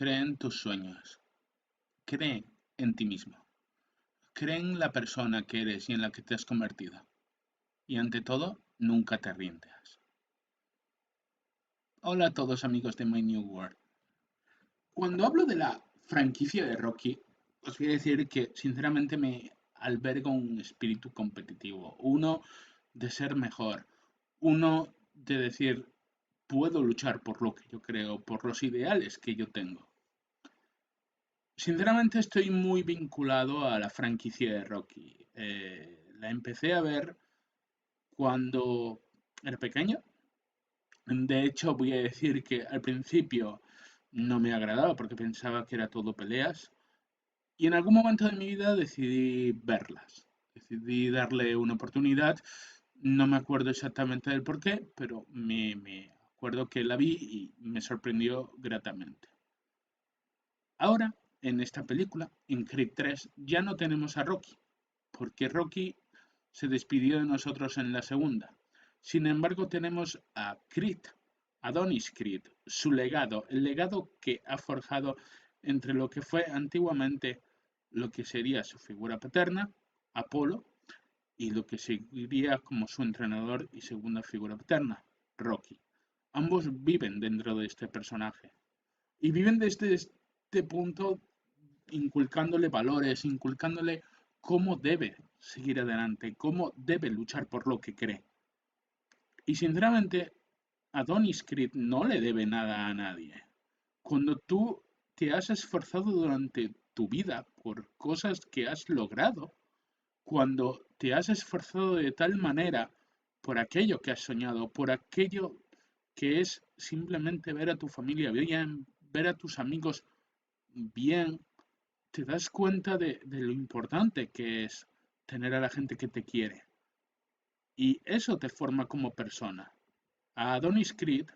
Cree en tus sueños. Cree en ti mismo. Cree en la persona que eres y en la que te has convertido. Y ante todo, nunca te rindas. Hola a todos amigos de My New World. Cuando hablo de la franquicia de Rocky, os voy a decir que sinceramente me alberga un espíritu competitivo. Uno de ser mejor. Uno de decir, puedo luchar por lo que yo creo, por los ideales que yo tengo. Sinceramente estoy muy vinculado a la franquicia de Rocky. La empecé a ver cuando era pequeño. De hecho, voy a decir que al principio no me agradaba porque pensaba que era todo peleas. Y en algún momento de mi vida decidí verlas. Decidí darle una oportunidad. No me acuerdo exactamente del por qué, pero me acuerdo que la vi y me sorprendió gratamente. Ahora, en esta película, en Creed 3, ya no tenemos a Rocky, porque Rocky se despidió de nosotros en la segunda. Sin embargo, tenemos a Creed, Adonis Creed, su legado, el legado que ha forjado entre lo que fue antiguamente lo que sería su figura paterna, Apolo, y lo que seguiría como su entrenador y segunda figura paterna, Rocky. Ambos viven dentro de este personaje y viven desde este punto inculcándole valores, inculcándole cómo debe seguir adelante, cómo debe luchar por lo que cree. Y sinceramente, Adonis Creed no le debe nada a nadie. Cuando tú te has esforzado durante tu vida por cosas que has logrado, cuando te has esforzado de tal manera por aquello que has soñado, por aquello que es simplemente ver a tu familia bien, ver a tus amigos bien, te das cuenta de lo importante que es tener a la gente que te quiere. Y eso te forma como persona. A Adonis Creed,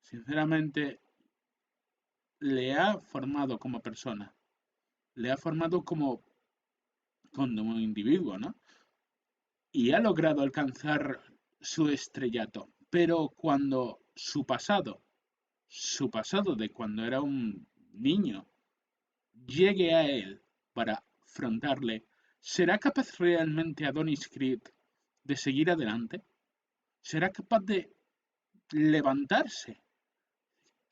sinceramente, le ha formado como persona. Le ha formado como individuo, ¿no? Y ha logrado alcanzar su estrellato. Pero cuando su pasado de cuando era un niño, llegue a él para afrontarle, ¿será capaz realmente Adonis Creed de seguir adelante? ¿Será capaz de levantarse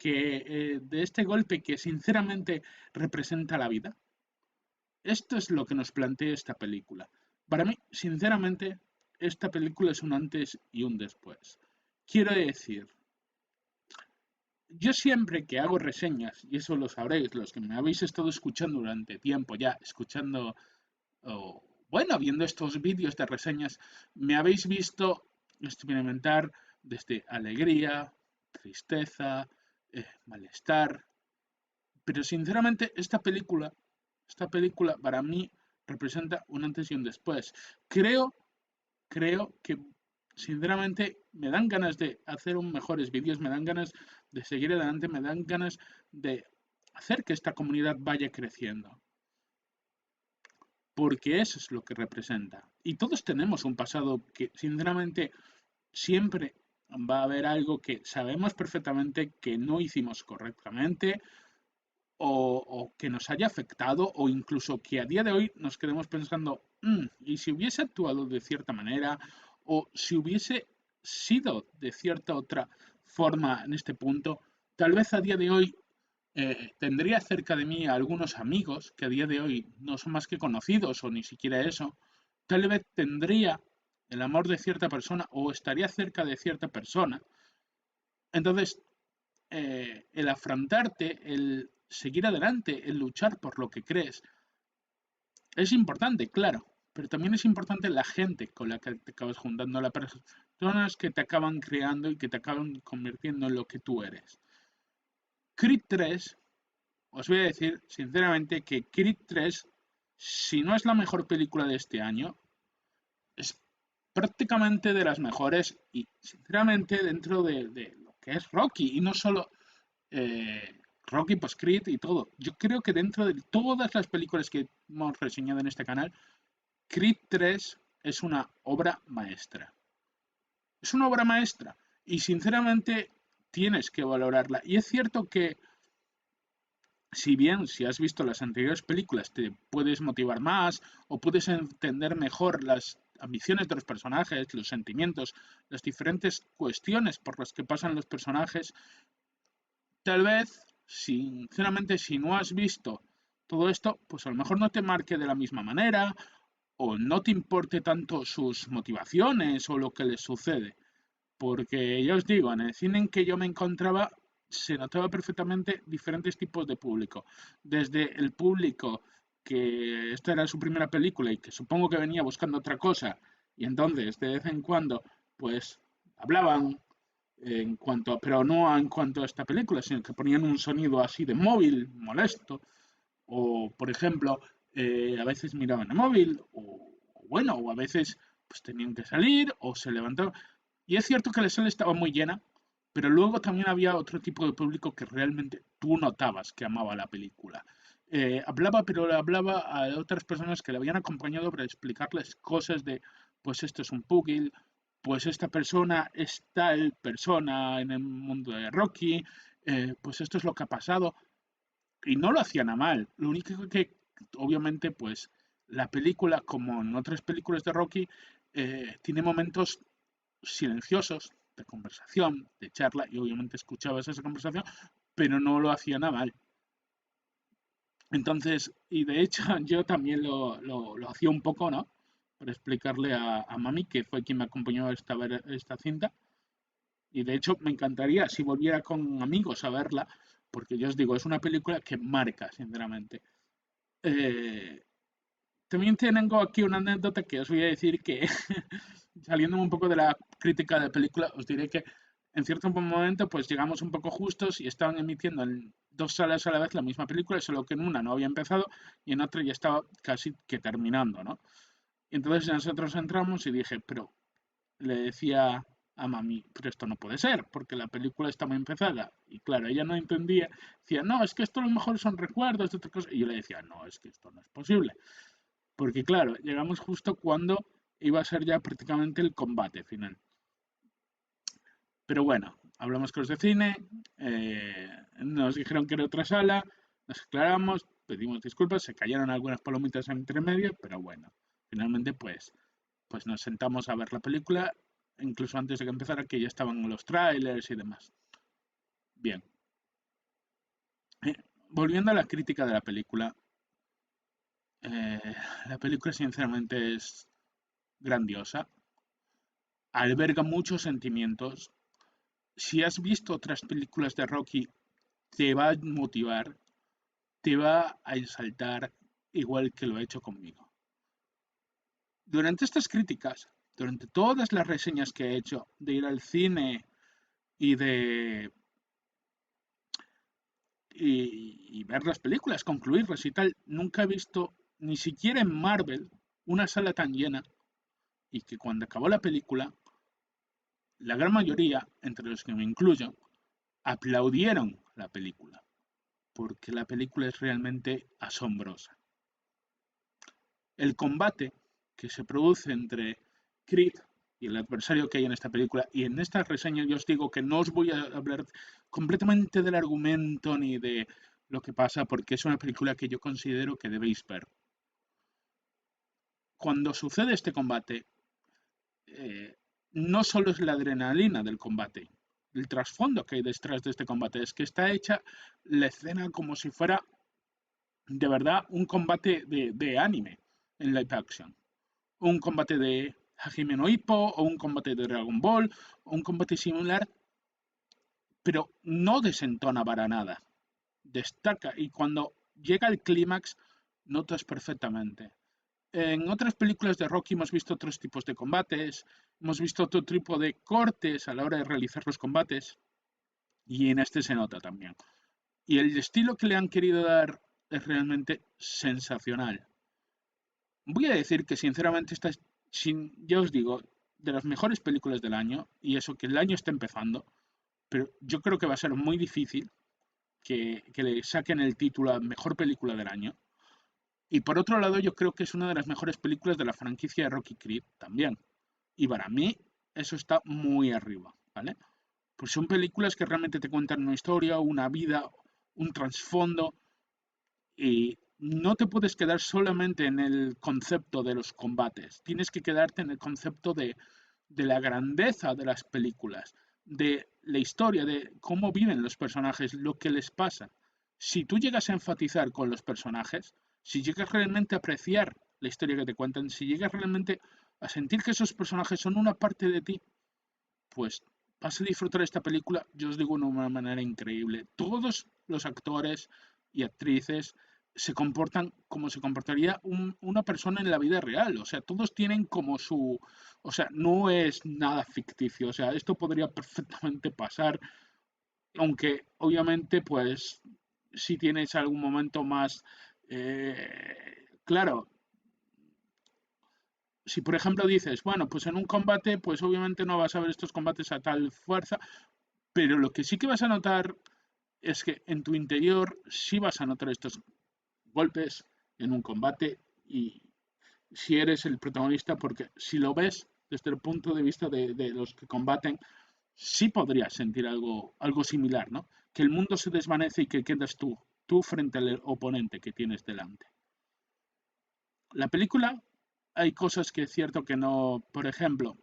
de este golpe que sinceramente representa la vida? Esto es lo que nos plantea esta película. Para mí, sinceramente, esta película es un antes y un después. Quiero decir, yo siempre que hago reseñas, y eso lo sabréis los que me habéis estado escuchando durante tiempo ya, escuchando bueno, viendo estos vídeos de reseñas, me habéis visto experimentar desde alegría, tristeza, malestar, pero sinceramente esta película para mí representa un antes y un después. Creo, creo que sinceramente me dan ganas de hacer un mejores vídeos, me dan ganas de seguir adelante, me dan ganas de hacer que esta comunidad vaya creciendo porque eso es lo que representa. Y todos tenemos un pasado que, sinceramente, siempre va a haber algo que sabemos perfectamente que no hicimos correctamente o que nos haya afectado o incluso que a día de hoy nos quedemos pensando, ¿y si hubiese actuado de cierta manera o si hubiese sido de cierta otra forma en este punto? Tal vez a día de hoy tendría cerca de mí a algunos amigos que a día de hoy no son más que conocidos o ni siquiera eso. Tal vez tendría el amor de cierta persona o estaría cerca de cierta persona. Entonces, el afrontarte, el seguir adelante, el luchar por lo que crees, es importante, claro, pero también es importante la gente con la que te acabas juntando, las personas que te acaban creando y que te acaban convirtiendo en lo que tú eres. Creed 3, os voy a decir sinceramente que Creed 3, si no es la mejor película de este año, es prácticamente de las mejores y sinceramente dentro de lo que es Rocky y no solo Rocky, pues Creed y todo. Yo creo que dentro de todas las películas que hemos reseñado en este canal, Creed 3 es una obra maestra. Es una obra maestra y sinceramente tienes que valorarla. Y es cierto que si bien si has visto las anteriores películas te puedes motivar más o puedes entender mejor las ambiciones de los personajes, los sentimientos, las diferentes cuestiones por las que pasan los personajes, tal vez, sinceramente, si no has visto todo esto, pues a lo mejor no te marque de la misma manera o no te importe tanto sus motivaciones o lo que les sucede. Porque ya os digo, en el cine en que yo me encontraba se notaba perfectamente diferentes tipos de público. Desde el público que esta era su primera película y que supongo que venía buscando otra cosa y entonces de vez en cuando pues hablaban pero no en cuanto a esta película, sino que ponían un sonido así de móvil, molesto, o por ejemplo, a veces miraban el móvil, o bueno, o a veces pues tenían que salir o se levantaban. Y es cierto que la sala estaba muy llena, pero luego también había otro tipo de público que realmente tú notabas que amaba la película. Hablaba, pero le hablaba a otras personas que le habían acompañado para explicarles cosas de, pues esto es un pugil, pues esta persona es tal persona en el mundo de Rocky, pues esto es lo que ha pasado. Y no lo hacían a mal. Lo único que, obviamente, pues la película, como en otras películas de Rocky, tiene momentos silenciosos de conversación, de charla, y obviamente escuchabas esa conversación, pero no lo hacían a mal. Entonces, y de hecho yo también lo hacía un poco, ¿no? Para explicarle a Mami, que fue quien me acompañó a ver esta cinta. Y de hecho me encantaría si volviera con amigos a verla, porque yo os digo, es una película que marca, sinceramente. Eh, También tengo aquí una anécdota que os voy a decir que, saliéndome un poco de la crítica de la película, os diré que en cierto momento pues llegamos un poco justos y estaban emitiendo en dos salas a la vez la misma película, solo que en una no había empezado y en otra ya estaba casi que terminando, ¿no? Y entonces nosotros entramos y dije, pero le decía a mami, pero esto no puede ser, porque la película está muy empezada. Y claro, ella no entendía, decía, no, es que esto a lo mejor son recuerdos de otra cosa. Y yo le decía, no, es que esto no es posible. Porque claro, llegamos justo cuando iba a ser ya prácticamente el combate final. Pero bueno, hablamos con los de cine, nos dijeron que era otra sala, nos aclaramos, pedimos disculpas, se cayeron algunas palomitas entre medio, pero bueno, finalmente pues nos sentamos a ver la película, incluso antes de que empezara, que ya estaban los trailers y demás. Bien, eh, volviendo a la crítica de eh, la película sinceramente es grandiosa, alberga muchos sentimientos. Si has visto otras películas de Rocky, te va a motivar, te va a exaltar igual que lo ha hecho conmigo. Durante estas críticas, durante todas las reseñas que he hecho de ir al cine y de y ver las películas, concluirlas y tal, nunca he visto ni siquiera en Marvel una sala tan llena y que cuando acabó la película, la gran mayoría, entre los que me incluyo, aplaudieron la película, porque la película es realmente asombrosa. El combate que se produce entre Creed y el adversario que hay en esta película, y en esta reseña yo os digo que no os voy a hablar completamente del argumento ni de lo que pasa, porque es una película que yo considero que debéis ver. Cuando sucede este combate, eh, no solo es la adrenalina del combate, el trasfondo que hay detrás de este combate es que está hecha la escena como si fuera de verdad un combate de anime en live action. Un combate de Hajime no Ippo o un combate de Dragon Ball o un combate similar, pero no desentona para nada. Destaca y cuando llega el clímax notas perfectamente. En otras películas de Rocky hemos visto otros tipos de combates, hemos visto otro tipo de cortes a la hora de realizar los combates y en este se nota también. Y el estilo que le han querido dar es realmente sensacional. Voy a decir que sinceramente esta es, ya os digo, de las mejores películas del año, y eso que el año está empezando, pero yo creo que va a ser muy difícil que le saquen el título a mejor película del año. Y por otro lado, yo creo que es una de las mejores películas de la franquicia de Rocky Creed también. Y para mí, eso está muy arriba, ¿vale? Pues son películas que realmente te cuentan una historia, una vida, un trasfondo. Y no te puedes quedar solamente en el concepto de los combates, tienes que quedarte en el concepto de la grandeza de las películas, de la historia, de cómo viven los personajes, lo que les pasa. Si tú llegas a enfatizar con los personajes, si llegas realmente a apreciar la historia que te cuentan, si llegas realmente a sentir que esos personajes son una parte de ti, pues vas a disfrutar esta película, yo os digo, de una manera increíble. Todos los actores y actrices se comportan como se comportaría una persona en la vida real. O sea, todos tienen como su... O sea, no es nada ficticio. O sea, esto podría perfectamente pasar, aunque obviamente, pues, si tienes algún momento más... claro, si por ejemplo dices, bueno, pues en un combate, pues obviamente no vas a ver estos combates a tal fuerza, pero lo que sí que vas a notar es que en tu interior sí vas a notar estos golpes en un combate y si eres el protagonista, porque si lo ves desde el punto de vista de los que combaten, sí podrías sentir algo similar, ¿no? Que el mundo se desvanece y que quedas tú frente al oponente que tienes delante. La película, hay cosas que es cierto que no, por ejemplo,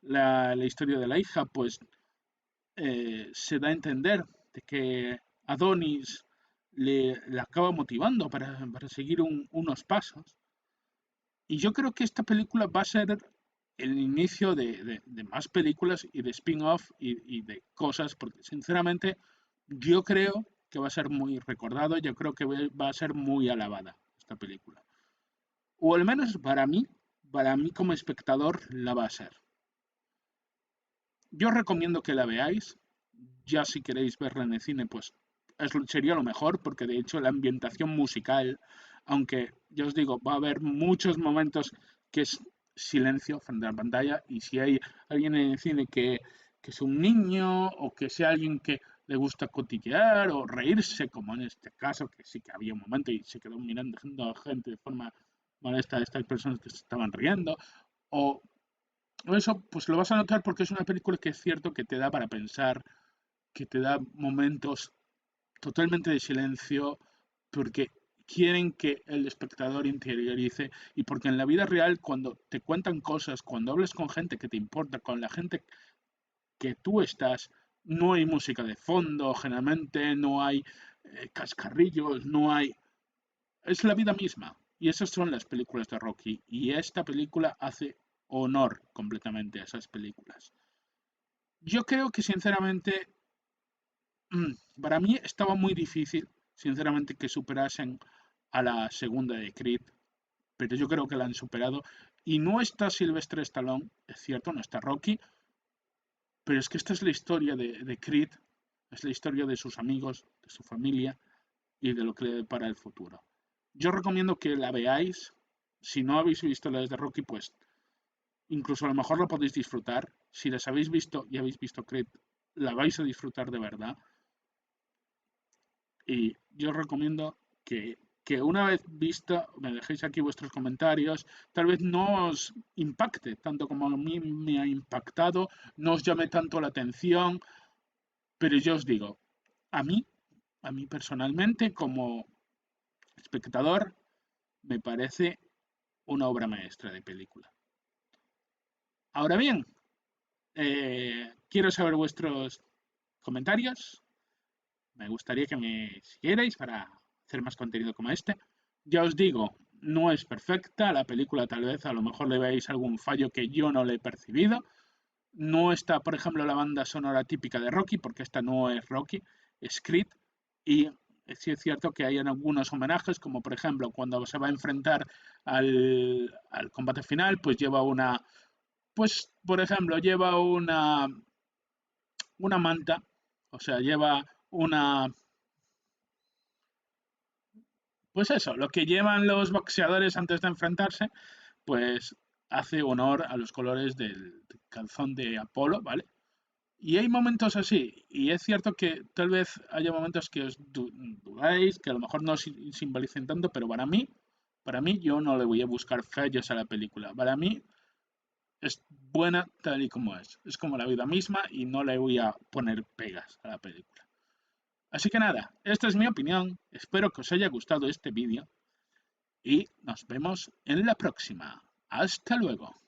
la historia de la hija, pues se da a entender de que Adonis le acaba motivando para seguir unos pasos. Y yo creo que esta película va a ser el inicio de más películas y de spin-off y de cosas, porque sinceramente yo creo que va a ser muy recordado, yo creo que va a ser muy alabada esta película. O al menos para mí como espectador la va a ser. Yo os recomiendo que la veáis. Ya si queréis verla en el cine, pues sería lo mejor, porque de hecho la ambientación musical, aunque ya os digo, va a haber muchos momentos que es silencio frente a la pantalla, y si hay alguien en el cine que es un niño o que sea alguien que le gusta cotillear o reírse, como en este caso, que sí que había un momento y se quedó mirando a gente de forma molesta a estas personas que se estaban riendo, o eso, pues lo vas a notar porque es una película que es cierto que te da para pensar, que te da momentos totalmente de silencio, porque quieren que el espectador interiorice y porque en la vida real cuando te cuentan cosas, cuando hablas con gente que te importa, con la gente que tú estás, no hay música de fondo, generalmente no hay cascarrillos, no hay... Es la vida misma. Y esas son las películas de Rocky. Y esta película hace honor completamente a esas películas. Yo creo que sinceramente para mí estaba muy difícil, sinceramente, que superasen a la segunda de Creed, pero yo creo que la han superado. Y no está Sylvester Stallone, es cierto, no está Rocky, pero es que esta es la historia de Creed, es la historia de sus amigos, de su familia y de lo que le depara el futuro. Yo recomiendo que la veáis. Si no habéis visto las de Rocky, pues incluso a lo mejor la podéis disfrutar. Si las habéis visto y habéis visto Creed, la vais a disfrutar de verdad. Y yo os recomiendo que una vez vista, me dejéis aquí vuestros comentarios, tal vez no os impacte tanto como a mí me ha impactado, no os llame tanto la atención, pero yo os digo, a mí, a mí personalmente como espectador, me parece una obra maestra de película. Ahora bien, quiero saber vuestros comentarios. Me gustaría que me siguierais para hacer más contenido como este. Ya os digo, no es perfecta. La película tal vez a lo mejor le veáis algún fallo que yo no le he percibido. No está, por ejemplo, la banda sonora típica de Rocky, porque esta no es Rocky, es Creed. Y sí es cierto que hay en algunos homenajes, como por ejemplo cuando se va a enfrentar al combate final, pues lleva pues por ejemplo, lleva una manta, o sea, lleva una pues eso, lo que llevan los boxeadores antes de enfrentarse, pues hace honor a los colores del calzón de Apolo, ¿vale? Y hay momentos así, y es cierto que tal vez haya momentos que os dudáis, que a lo mejor no simbolicen tanto, pero para mí yo no le voy a buscar fallos a la película. Para mí es buena tal y como es. Es como la vida misma y no le voy a poner pegas a la película. Así que nada, esta es mi opinión, espero que os haya gustado este vídeo y nos vemos en la próxima. Hasta luego.